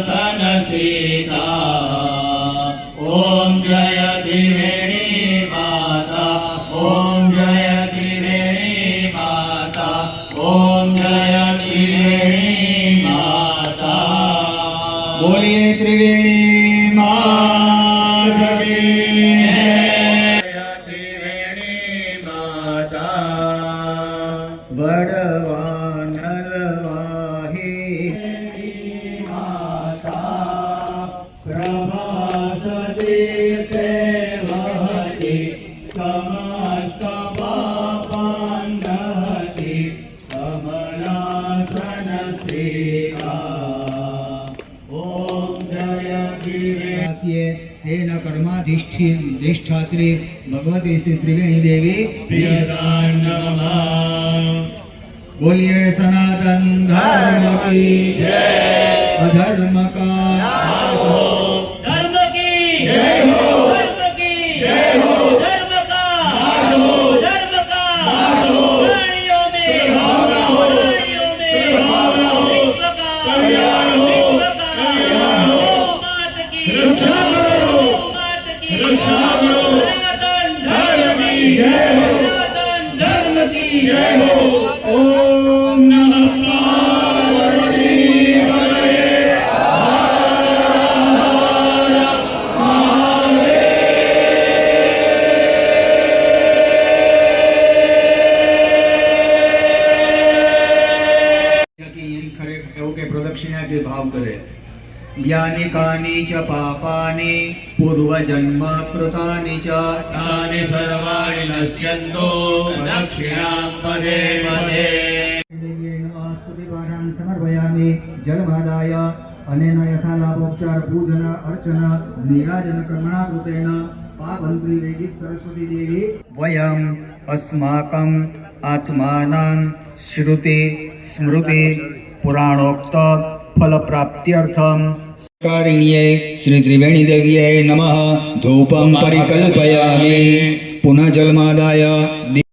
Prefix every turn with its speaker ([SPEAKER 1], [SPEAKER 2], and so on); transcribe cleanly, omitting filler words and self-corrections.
[SPEAKER 1] संस्थिता ओम जय त्रिवेणी माता ओम जय त्रिवेणी माता ओम जय त्रिवेणी माता। बोलिए त्रिवेणी माता की जय त्रिवेणी माता।
[SPEAKER 2] वडवा नलवाही
[SPEAKER 1] माता प्रभासतीर्थे वहति समस्त पापान्नहति कमलासनस्थिता ओम जय त्रिवेणी।
[SPEAKER 2] तेन कर्माधिष्ठात्री भगवती श्री त्रिवेणी देवी
[SPEAKER 1] प्रियदां नमः।
[SPEAKER 2] बोलिए सनातन धर्म की
[SPEAKER 1] जय
[SPEAKER 2] अधर्म का
[SPEAKER 1] धर्म की जय हो धर्म की जय हो धर्म का धर्म का प्राणियों में प्राणियों में विश्व का कल्याण हो मात की रक्षा करो मात की रक्षा करो। सनातन धर्म की जय हो सनातन धर्म की जय हो। ओम नमः पार्वती पतये
[SPEAKER 2] प्रदक्षिणा के भाव करे। यानि कानि च पापानि पूर्वजन्म कृतानि च
[SPEAKER 1] तानि सर्वाणि नश्यन्तो दक्षिणां पदे पदे।
[SPEAKER 2] स्तुतिपाठान् समर्पयामि जलमादाय अनेन यथालाभोपचार पूजन अर्चन नीराजन कर्मणा कृतेन पावन्त्री वैदिक सरस्वती देवी वयम् अस्माकम् आत्मानां श्रुति स्मृति पुराणोक्त फल प्राप्त्यर्थं कारिण्ये श्री त्रिवेणी देव्यै नमः। धूपं परिकल्पयामि पुनः जलमादाय